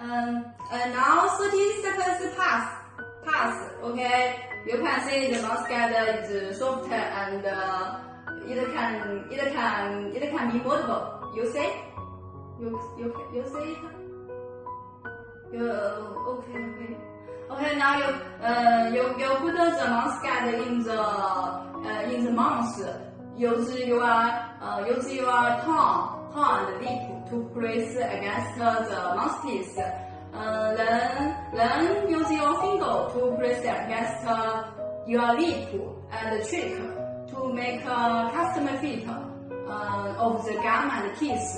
Now 30 seconds pass. Okay, you can see the mouse guide is soft and it can be moldable. You see? You see it? Okay. Now you put the mouse guide in the mouse. Use your tongue and lip to press against the mouthpiece. Then use your finger to press against your lip and cheek to make a custom fit of the gum and kiss.